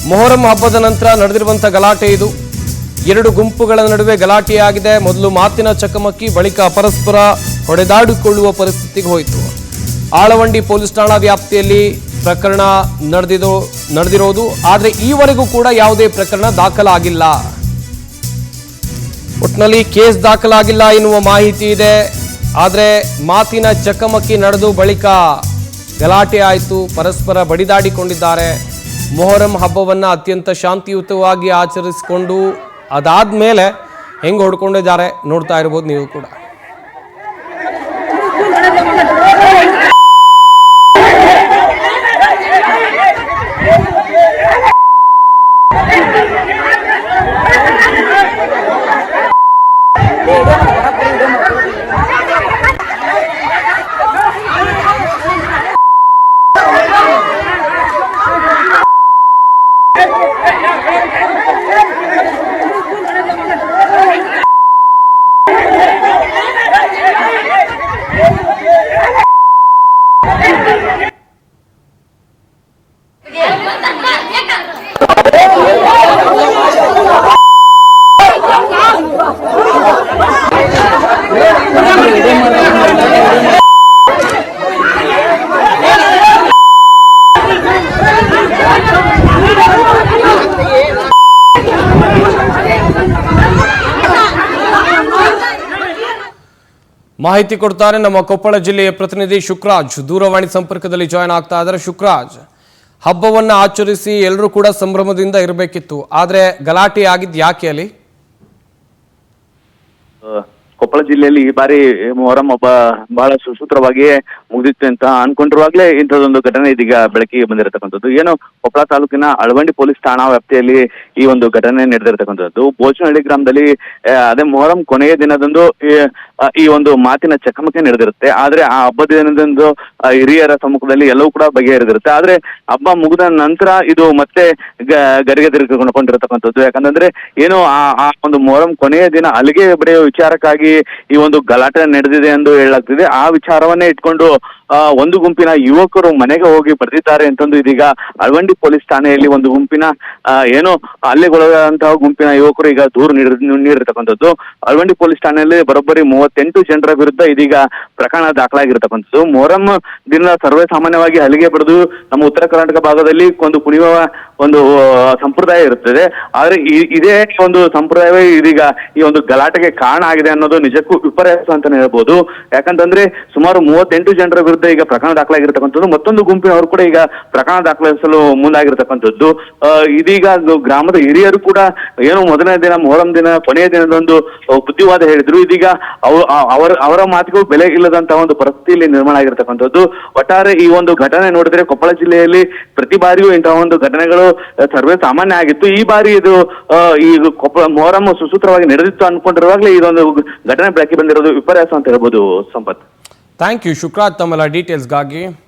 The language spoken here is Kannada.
ಮೊಹರಂ ಹಬ್ಬದ ನಂತರ ನಡೆದಿರುವಂಥ ಗಲಾಟೆ ಇದು. ಎರಡು ಗುಂಪುಗಳ ನಡುವೆ ಗಲಾಟೆಯಾಗಿದೆ. ಮೊದಲು ಮಾತಿನ ಚಕಮಕಿ, ಬಳಿಕ ಪರಸ್ಪರ ಹೊಡೆದಾಡಿಕೊಳ್ಳುವ ಪರಿಸ್ಥಿತಿಗೆ ಹೋಯಿತು. ಆಳವಂಡಿ ಪೊಲೀಸ್ ಠಾಣಾ ವ್ಯಾಪ್ತಿಯಲ್ಲಿ ಪ್ರಕರಣ ನಡೆದಿರೋದು. ಆದರೆ ಈವರೆಗೂ ಕೂಡ ಯಾವುದೇ ಪ್ರಕರಣ ದಾಖಲಾಗಿಲ್ಲ. ಒಟ್ಟಿನಲ್ಲಿ ಕೇಸ್ ದಾಖಲಾಗಿಲ್ಲ ಎನ್ನುವ ಮಾಹಿತಿ ಇದೆ. ಆದರೆ ಮಾತಿನ ಚಕಮಕಿ ನಡೆದು ಬಳಿಕ ಗಲಾಟೆ ಆಯಿತು, ಪರಸ್ಪರ ಬಡಿದಾಡಿಕೊಂಡಿದ್ದಾರೆ. ಮೊಹರಂ ಹಬ್ಬವನ್ನು ಅತ್ಯಂತ ಶಾಂತಿಯುತವಾಗಿ ಆಚರಿಸಿಕೊಂಡು ಅದಾದ್ಮೇಲೆ ಹೆಂಗೆ ಹೊಡ್ಕೊಂಡಿದ್ದಾರೆ ನೋಡ್ತಾ ಇರ್ಬೋದು ನೀವು ಕೂಡ. ಮಾಹಿತಿ ಕೊಡ್ತಾರೆ ನಮ್ಮ ಕೊಪ್ಪಳ ಜಿಲ್ಲೆಯ ಪ್ರತಿನಿಧಿ ಶುಕ್ರಾಜ್. ದೂರವಾಣಿ ಸಂಪರ್ಕದಲ್ಲಿ ಜಾಯ್ನ್ ಆಗ್ತಾ ಇದ್ದಾರೆ. ಶುಕ್ರಾಜ್, ಹಬ್ಬವನ್ನ ಆಚರಿಸಿ ಎಲ್ಲರೂ ಕೂಡ ಸಂಭ್ರಮದಿಂದ ಇರಬೇಕಿತ್ತು, ಆದ್ರೆ ಗಲಾಟೆ ಆಗಿದ್ದು ಯಾಕೆ ಅಲ್ಲಿ? ಕೊಪ್ಪಳ ಜಿಲ್ಲೆಯಲ್ಲಿ ಈ ಬಾರಿ ಮೊಹರಂ ಹಬ್ಬ ಬಹಳ ಸುಸೂತ್ರವಾಗಿ ಮುಗಿದಿತ್ತು ಅಂತ ಅನ್ಕೊಂಡಿರುವಾಗಲೇ ಇಂಥದ್ದೊಂದು ಘಟನೆ ಇದೀಗ ಬೆಳಕಿಗೆ ಬಂದಿರತಕ್ಕಂಥದ್ದು. ಏನು ಕೊಪ್ಪಳ ತಾಲೂಕಿನ ಅಳವಂಡಿ ಪೊಲೀಸ್ ಠಾಣಾ ವ್ಯಾಪ್ತಿಯಲ್ಲಿ ಈ ಒಂದು ಘಟನೆ ನಡೆದಿರತಕ್ಕಂಥದ್ದು. ಬೋಚನಹಳ್ಳಿ ಗ್ರಾಮದಲ್ಲಿ ಅದೇ ಮೊಹರಂ ಕೊನೆಯ ದಿನದಂದು ಈ ಒಂದು ಮಾತಿನ ಚಕಮಕಿ ನಡೆದಿರುತ್ತೆ. ಆದ್ರೆ ಆ ಹಬ್ಬದ ದಿನದಂದು ಹಿರಿಯರ ಸಮ್ಮುಖದಲ್ಲಿ ಎಲ್ಲವೂ ಕೂಡ ಬಗೆಹರಿದಿರುತ್ತೆ. ಆದ್ರೆ ಹಬ್ಬ ಮುಗಿದ ನಂತರ ಇದು ಮತ್ತೆ ಗರಿಗೆದರಿಕೊಂಡಿರತಕ್ಕಂಥದ್ದು. ಯಾಕಂತಂದ್ರೆ ಏನು ಆ ಒಂದು ಮೊಹರಂ ಕೊನೆಯ ದಿನ ಅಲ್ಲಿಗೆ ಬರೆಯುವ ವಿಚಾರಕ್ಕಾಗಿ ಈ ಒಂದು ಗಲಾಟೆ ನಡೆದಿದೆ ಎಂದು ಹೇಳಲಾಗ್ತಿದೆ. ಆ ವಿಚಾರವನ್ನೇ ಇಟ್ಕೊಂಡು ಒಂದು ಗುಂಪಿನ ಯುವಕರು ಮನೆಗೆ ಹೋಗಿ ಬರೆದಿದ್ದಾರೆ ಅಂತಂದು ಇದೀಗ ಅಳವಂಡಿ ಪೊಲೀಸ್ ಠಾಣೆಯಲ್ಲಿ ಒಂದು ಗುಂಪಿನ ಏನು ಹಲ್ಲೆಗೊಳಗಾದಂತಹ ಗುಂಪಿನ ಯುವಕರು ಈಗ ದೂರು ನೀಡಿರ್ತಕ್ಕಂಥದ್ದು. ಅಳವಂಡಿ ಪೊಲೀಸ್ ಠಾಣೆಯಲ್ಲಿ ಬರೋಬ್ಬರಿ 38 ಜನರ ವಿರುದ್ಧ ಇದೀಗ ಪ್ರಕರಣ ದಾಖಲಾಗಿರ್ತಕ್ಕಂಥದ್ದು. ಮೊಹರಂ ದಿನ ಸರ್ವೇ ಸಾಮಾನ್ಯವಾಗಿ ಹಲಿಗೆ ಬಡಿದು ನಮ್ಮ ಉತ್ತರ ಕರ್ನಾಟಕ ಭಾಗದಲ್ಲಿ ಒಂದು ಕುಣಿಯುವ ಒಂದು ಸಂಪ್ರದಾಯ ಇರುತ್ತದೆ. ಆದ್ರೆ ಇದೇ ಒಂದು ಸಂಪ್ರದಾಯವೇ ಇದೀಗ ಈ ಒಂದು ಗಲಾಟೆಗೆ ಕಾರಣ ಆಗಿದೆ ಅನ್ನೋದು ನಿಜಕ್ಕೂ ವಿಪರ್ಯಾಸ ಅಂತಾನೆ ಹೇಳ್ಬೋದು. ಯಾಕಂತಂದ್ರೆ ಸುಮಾರು 38 ಜನರ ವಿರುದ್ಧ ಈಗ ಪ್ರಕರಣ ದಾಖಲಾಗಿರ್ತಕ್ಕಂಥದ್ದು. ಮತ್ತೊಂದು ಗುಂಪಿನವರು ಕೂಡ ಈಗ ಪ್ರಕರಣ ದಾಖಲಿಸಲು ಮುಂದಾಗಿರ್ತಕ್ಕಂಥದ್ದು. ಇದೀಗ ಗ್ರಾಮದ ಹಿರಿಯರು ಕೂಡ ಏನು ಮೊದಲನೇ ದಿನ ಮೊಹರಂ ದಿನ ಕೊನೆಯ ದಿನದೊಂದು ಬುದ್ಧಿವಾದ ಹೇಳಿದ್ರು. ಇದೀಗ ಅವರ ಮಾತಿಗೂ ಬೆಲೆ ಇಲ್ಲದಂತಹ ಒಂದು ಪರಿಸ್ಥಿತಿಯಲ್ಲಿ ನಿರ್ಮಾಣ ಆಗಿರ್ತಕ್ಕಂಥದ್ದು. ಒಟ್ಟಾರೆ ಈ ಒಂದು ಘಟನೆ ನೋಡಿದ್ರೆ ಕೊಪ್ಪಳ ಜಿಲ್ಲೆಯಲ್ಲಿ ಪ್ರತಿ ಬಾರಿಯೂ ಇಂತಹ ಒಂದು ಘಟನೆಗಳು ಸರ್ವೇ ಸಾಮಾನ್ಯ ಆಗಿತ್ತು. ಈ ಬಾರಿ ಇದು ಈ ಕೊಪ್ಪಳ ಮೊಹರಂ ಸುಸೂತ್ರವಾಗಿ ನಡೆದಿತ್ತು ಅನ್ಕೊಂಡಿರುವಾಗಲೇ ಇದೊಂದು ಘಟನೆ ಬೆಳಕಿ ಬಂದಿರೋದು ವಿಪರ್ಯಾಸ ಅಂತ ಹೇಳ್ಬೋದು. ಸಂಪತ್, ಥ್ಯಾಂಕ್ ಯು ಶುಕ್ರಾಜ್ ತಮ್ಮೆಲ್ಲ ಡೀಟೇಲ್ಸ್ಗಾಗಿ.